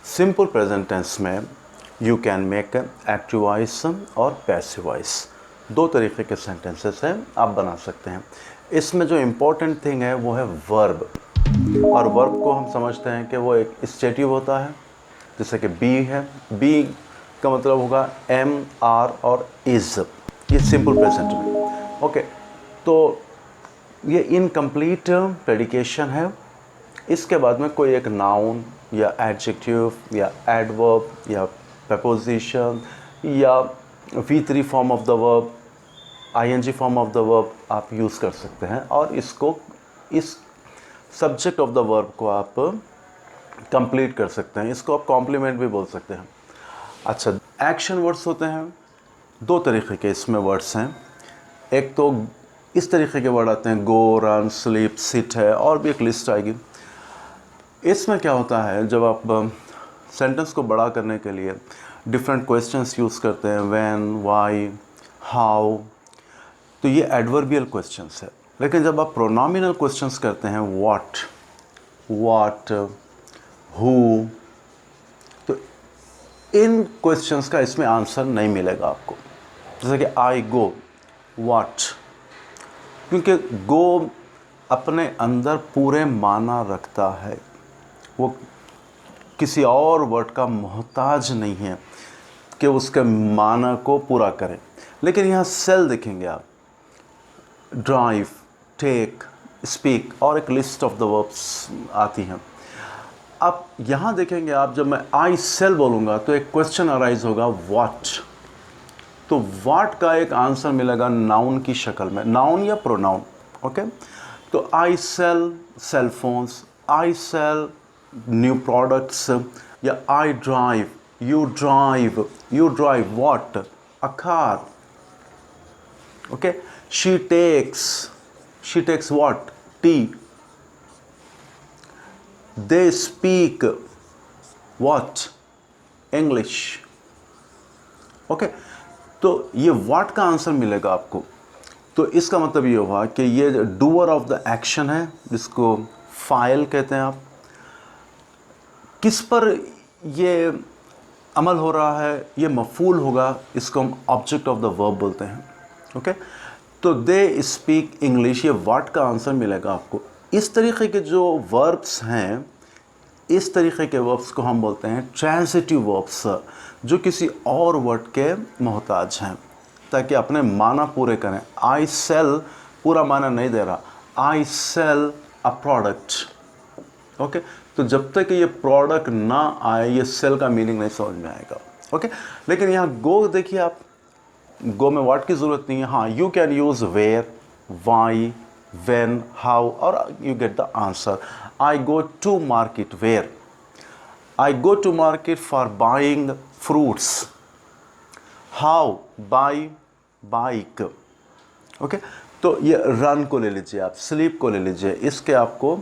Simple present tense में you can make active voice और passive voice, दो तरीके के सेंटेंसेस हैं आप बना सकते हैं। इसमें जो इम्पोर्टेंट थिंग है वो है वर्ब, और वर्ब को हम समझते हैं कि वो एक स्टेटिव होता है, जैसे कि बी है, बी का मतलब होगा एम, आर और इज़, ये सिंपल प्रेजेंट में। ओके, तो ये इनकम्प्लीट प्रेडिकेशन है। इसके बाद में कोई एक नाउन या एडजेक्टिव या एडवर्ब या प्रपोजिशन या V3 form of the verb, ING form of the verb आप यूज़ कर सकते हैं, और इसको इस सब्जेक्ट ऑफ द वर्ब को आप कंप्लीट कर सकते हैं। इसको आप कॉम्प्लीमेंट भी बोल सकते हैं। अच्छा, एक्शन वर्ड्स होते हैं, दो तरीके के इसमें वर्ड्स हैं। एक तो इस तरीके के वर्ड आते हैं, गो, रन, स्लीप, सिट है, और भी एक लिस्ट आएगी। इसमें क्या होता है, जब आप सेंटेंस को बड़ा करने के लिए डिफरेंट क्वेश्चंस यूज़ करते हैं, व्हेन, व्हाई, हाउ, तो ये एडवर्बियल क्वेश्चंस है। लेकिन जब आप प्रोनोमिनल क्वेश्चंस करते हैं, व्हाट, हु, तो इन क्वेश्चंस का इसमें आंसर नहीं मिलेगा आपको। जैसे कि आई गो, व्हाट, क्योंकि गो अपने अंदर पूरे माना रखता है, वो किसी और वर्ड का मोहताज नहीं है कि उसके माना को पूरा करें। लेकिन यहाँ सेल देखेंगे आप, ड्राइव, टेक, स्पीक, और एक लिस्ट ऑफ द वर्ब्स आती हैं। अब यहाँ देखेंगे आप, जब मैं आई सेल बोलूँगा तो एक क्वेश्चन अराइज होगा, व्हाट, तो व्हाट का एक आंसर मिलेगा नाउन की शक्ल में, नाउन या प्रोनाउन। ओके, तो I sell cell phones, I sell new products, या I drive, you drive what, a car. Okay, she takes what, tea, they speak what, English. Okay, तो ये व्हाट का आंसर मिलेगा आपको। तो इसका मतलब ये हुआ कि ये डूअर ऑफ द एक्शन है, जिसको फाइल कहते हैं आप। किस पर ये अमल हो रहा है, ये मफूल होगा, इसको हम ऑब्जेक्ट ऑफ द वर्ब बोलते हैं। ओके, तो दे स्पीक इंग्लिश, ये व्हाट का आंसर मिलेगा आपको। इस तरीके के जो वर्ब्स हैं, इस तरीके के वर्ब्स को हम बोलते हैं ट्रांजिटिव वर्ब्स, जो किसी और वर्ड के मोहताज हैं ताकि अपने माना पूरे करें। आई सेल पूरा माना नहीं दे रहा, आई सेल अ प्रोडक्ट। ओके, तो जब तक ये प्रोडक्ट ना आए, ये सेल का मीनिंग नहीं समझ में आएगा। ओके, लेकिन यहाँ गो देखिए आप, गो में व्हाट की ज़रूरत नहीं है। हाँ, you can use where, why, when, how, और you get the answer. I go to market, where, I go to market for buying fruits, how, by bike. Okay, तो ये रन को ले लीजिए आप, स्लीप को ले लीजिए, इसके आपको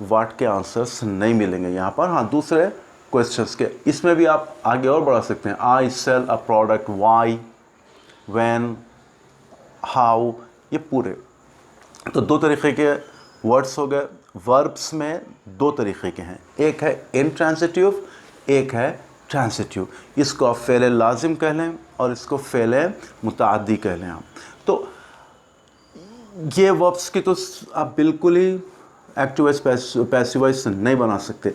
व्हाट के आंसर्स नहीं मिलेंगे यहाँ पर। हाँ, दूसरे क्वेश्चंस के इसमें भी आप आगे और बढ़ा सकते हैं। I sell a product, why, when, how, ये पूरे। तो दो तरीके के वर्ड्स हो गए। वर्ब्स में दो तरीके के हैं, एक है इंट्रांसिटिव, एक है ट्रांसिटिव। इसको आप फ़ेल लाजिम कह लें और इसको फ़ेल मुताद्दी कह लें आप। तो ये वर्ब्स की तो आप बिल्कुल ही एक्टिव वॉइस पैसिव वॉइस नहीं बना सकते,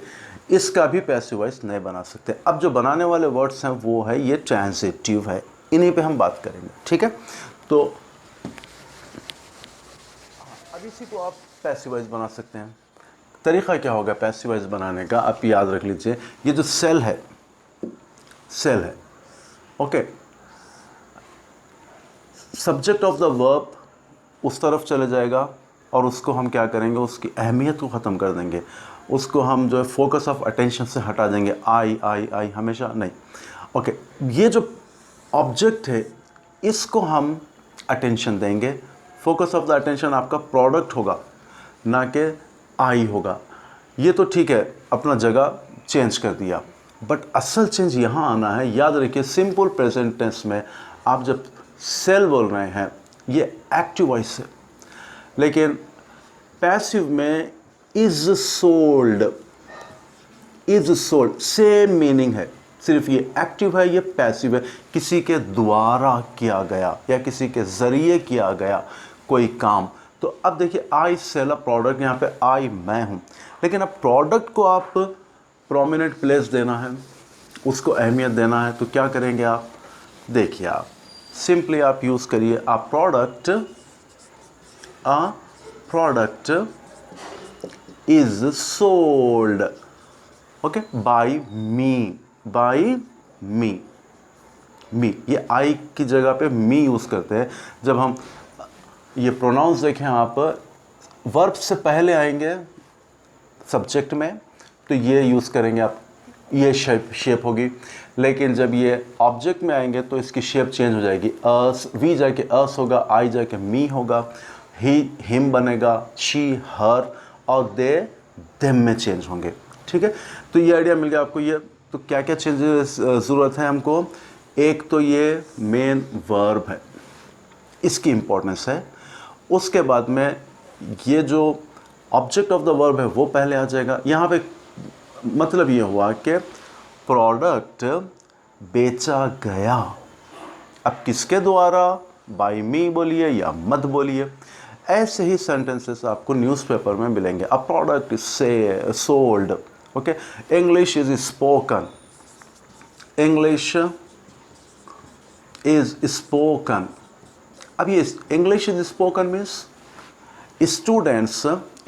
इसका भी पैसिव वॉइस नहीं बना सकते। अब जो बनाने वाले वर्ड्स हैं वो है ये ट्रांसिटिव है, इन्हीं पे हम बात करेंगे। ठीक है, तो अब इसी को आप पैसिव वॉइस बना सकते हैं। तरीका क्या होगा पैसिव वॉइस बनाने का, आप याद रख लीजिए। ये जो सेल है, okay, subject of the verb उस तरफ चले जाएगा, और उसको हम क्या करेंगे, उसकी अहमियत को ख़त्म कर देंगे, उसको हम जो है फोकस ऑफ अटेंशन से हटा देंगे। आई हमेशा नहीं। ओके, ये जो ऑब्जेक्ट है इसको हम अटेंशन देंगे। फोकस ऑफ द अटेंशन आपका प्रोडक्ट होगा, ना कि आई होगा। ये तो ठीक है, अपना जगह चेंज कर दिया, बट असल चेंज यहाँ आना है। याद रखिए, सिंपल प्रेजेंट टेंस में आप जब सेल बोल रहे हैं ये एक्टिव वॉइस है, लेकिन पैसिव में is sold, is sold, same meaning है, सिर्फ ये एक्टिव है, ये पैसिव है, किसी के द्वारा किया गया या किसी के ज़रिए किया गया कोई काम। तो अब देखिए आई सेल अ प्रोडक्ट, यहाँ पे आई मैं हूँ, लेकिन अब प्रोडक्ट को आप प्रोमिनेंट प्लेस देना है, उसको अहमियत देना है, तो क्या करेंगे आप? देखिए आप सिंपली आप यूज़ करिए a product is sold, okay, by me, ये आई की जगह पे मी यूज़ करते हैं। जब हम ये प्रोनाउंस देखें आप, वर्ब से पहले आएंगे सब्जेक्ट में तो ये यूज़ करेंगे आप, ये शेप होगी, लेकिन जब ये ऑब्जेक्ट में आएंगे तो इसकी शेप चेंज हो जाएगी, अस, वी जाके अस होगा, आई जाके मी होगा, ही हिम बनेगा, शी हर, और दे देम में चेंज होंगे। ठीक है, तो ये आइडिया मिल गया आपको। ये तो क्या क्या चेंजेस ज़रूरत है हमको? एक तो ये मेन वर्ब है, इसकी इंपॉर्टेंस है, उसके बाद में ये जो ऑब्जेक्ट ऑफ द वर्ब है वो पहले आ जाएगा। यहाँ पे मतलब ये हुआ कि प्रोडक्ट बेचा गया, अब किसके द्वारा? बाय मी बोलिए या मत बोलिए। ऐसे ही सेंटेंसेस आपको न्यूज़पेपर में मिलेंगे। अ प्रोडक्ट इज से sold, okay, English is spoken, English is spoken. अब ये English is spoken means students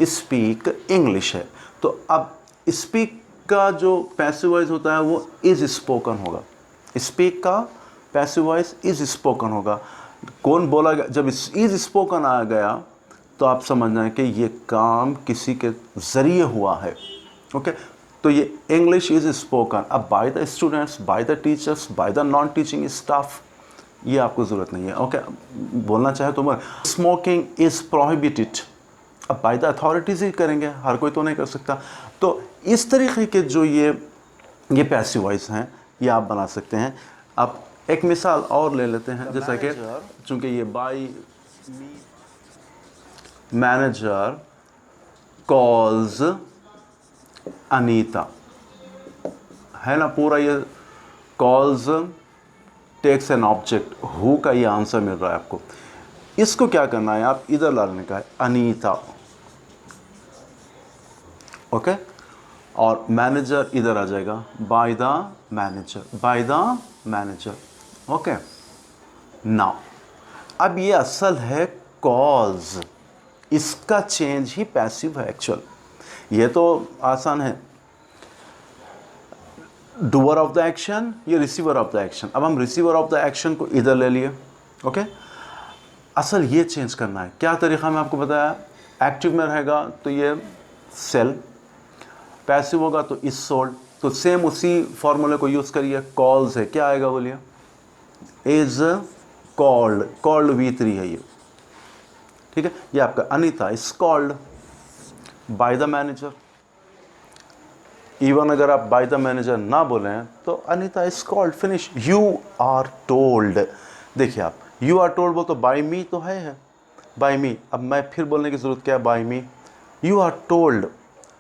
speak English है, तो अब स्पीक का जो पैसिव वॉइस होता है वो इज स्पोकन होगा, स्पीक का पैसिव वॉइस इज स्पोकन होगा। कौन बोला गया? जब इज स्पोकन आ गया तो आप समझना है कि ये काम किसी के ज़रिए हुआ है, ओके। तो ये इंग्लिश इज स्पोकन, अब by the students, by the teachers, by the non teaching staff, ये आपको ज़रूरत नहीं है, ओके। बोलना चाहे तो स्मोकिंग इज़ प्रोहिबिटेड, अब बाय द अथॉरिटीज़ ही करेंगे, हर कोई तो नहीं कर सकता। तो इस तरीके के जो ये पैसिव वॉइस हैं ये आप बना सकते हैं। अब एक मिसाल और ले लेते हैं, जैसा कि चूँकि ये बाय मैनेजर कॉल्स अनीता है ना, पूरा ये calls takes an object, who का ये आंसर मिल रहा है आपको। इसको क्या करना है, आप इधर लाने का है अनीता, ओके, और मैनेजर इधर आ जाएगा, bye the manager, bye the manager, okay. Now अब ये असल है कॉज, इसका चेंज ही पैसिव है एक्चुअल, ये तो आसान है, डूअर ऑफ द एक्शन, ये रिसीवर ऑफ द एक्शन। अब हम रिसीवर ऑफ द एक्शन को इधर ले लिए, ओके। असल ये चेंज करना है, क्या तरीका मैं आपको बताया, एक्टिव में रहेगा तो ये सेल, पैसिव होगा तो इज सोल्ड, तो सेम उसी फॉर्मूले को यूज़ करिए। कॉल्स है, क्या आएगा बोलिए, इज कॉल्ड, कॉल्ड V3 है ये, ठीक है। ये आपका Anita is called by the manager, even अगर आप बाय द मैनेजर ना बोले तो Anita is called, finish. You are told, देखिए आप यू आर टोल्ड बोल तो बाय मी तो है बाय मी, अब मैं फिर बोलने की ज़रूरत क्या है, by me. You are told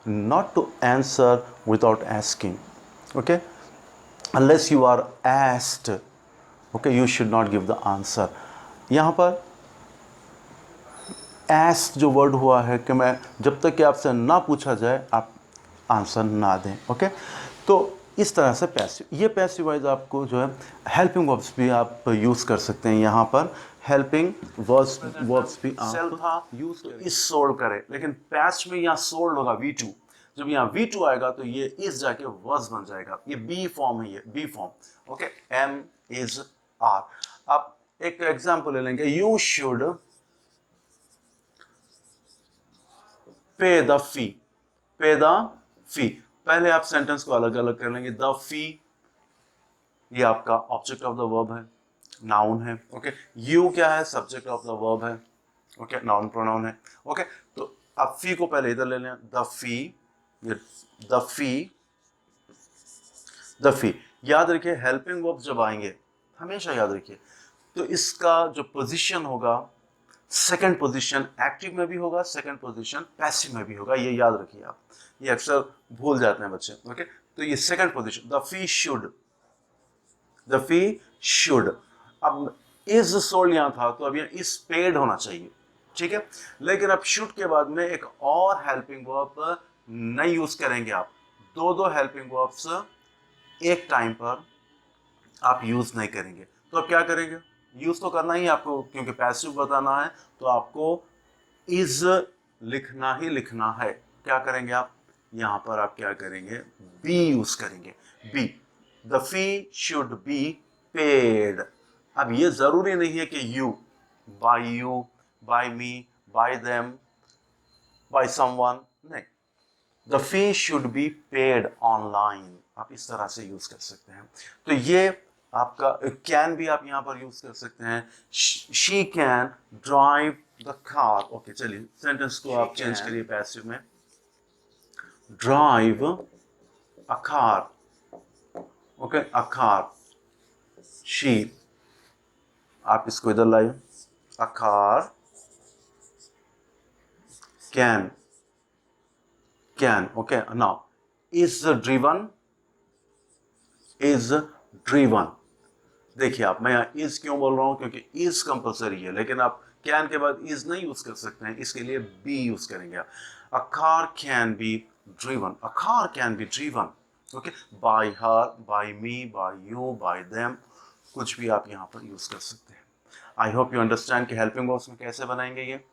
not to answer without asking, okay, unless you are asked, okay, you should not give the answer। यहाँ पर asked जो वर्ड हुआ है कि मैं जब तक कि आपसे ना पूछा जाए आप आंसर ना दें, ओके। तो इस तरह से पैसिव, ये पैसिव वाइज आपको जो है हेल्पिंग वर्ब्स भी आप यूज़ कर सकते हैं। यहाँ पर हेल्पिंग वर्ब्स भी आप यूज़ इस सोल्ड करें, लेकिन पैस्ट में यहाँ सोल्ड होगा V2, जब यहाँ V2 आएगा तो ये इस जाके वर्स बन जाएगा, ये बी फॉर्म है, ये B form, okay. M is R। अब एक एग्जांपल ले लेंगे, you should pay the fee, pay the फी। पहले आप सेंटेंस को अलग अलग कर लेंगे, द फी ये आपका ऑब्जेक्ट ऑफ द वर्ब है, नाउन है, ओके। यू क्या है, सब्जेक्ट ऑफ द वर्ब है, ओके, नाउन प्रोनाउन है, ओके। तो आप फी को पहले इधर ले लें, the fee, the fee, the fee. याद रखिए हेल्पिंग वर्ब जब आएंगे हमेशा याद रखिए तो इसका जो पोजीशन होगा, सेकंड पोजीशन एक्टिव में भी होगा, सेकंड पोजीशन पैसिव में भी होगा, ये याद रखिए आप, ये अक्सर भूल जाते हैं बच्चे, ओके। तो तो ये second position, the fee should, the fee should. अब इज सोल्ड यहां था तो अब यहाँ इज पेड होना चाहिए, ठीक है। लेकिन अब शुड के बाद में एक और हेल्पिंग वर्ब नहीं यूज करेंगे आप, दो दो हेल्पिंग वर्ब्स एक टाइम पर आप यूज नहीं करेंगे। तो अब क्या करेंगे, यूज तो करना ही आपको, क्योंकि पैसिव बताना है तो आपको इज लिखना ही लिखना है। क्या करेंगे आप, यहां पर आप क्या करेंगे, बी यूज करेंगे, बी। The fee should be paid. अब ये जरूरी नहीं है कि you, by me, by them, by someone, नहीं। The fee should be paid online, आप इस तरह से यूज कर सकते हैं। तो ये आपका कैन भी आप यहां पर यूज कर सकते हैं। She can drive the car. Okay, चलिए सेंटेंस को आप चेंज करिए पैसिव में, drive a car. Okay, a car, she, आप इसको इधर लाइए, अ car can, okay. Now is driven, is driven. देखिए आप, मैं यहाँ इज क्यों बोल रहा हूं, क्योंकि इज कंपलसरी है, लेकिन आप कैन के बाद इज नहीं यूज कर सकते हैं, इसके लिए बी यूज करेंगे आप। A car can be driven, a car can be driven, okay, by her, by me, by you, by them, कुछ भी आप यहाँ पर यूज कर सकते हैं। आई होप यू अंडरस्टैंड कि हेल्पिंग वर्ब्स में कैसे बनाएंगे ये।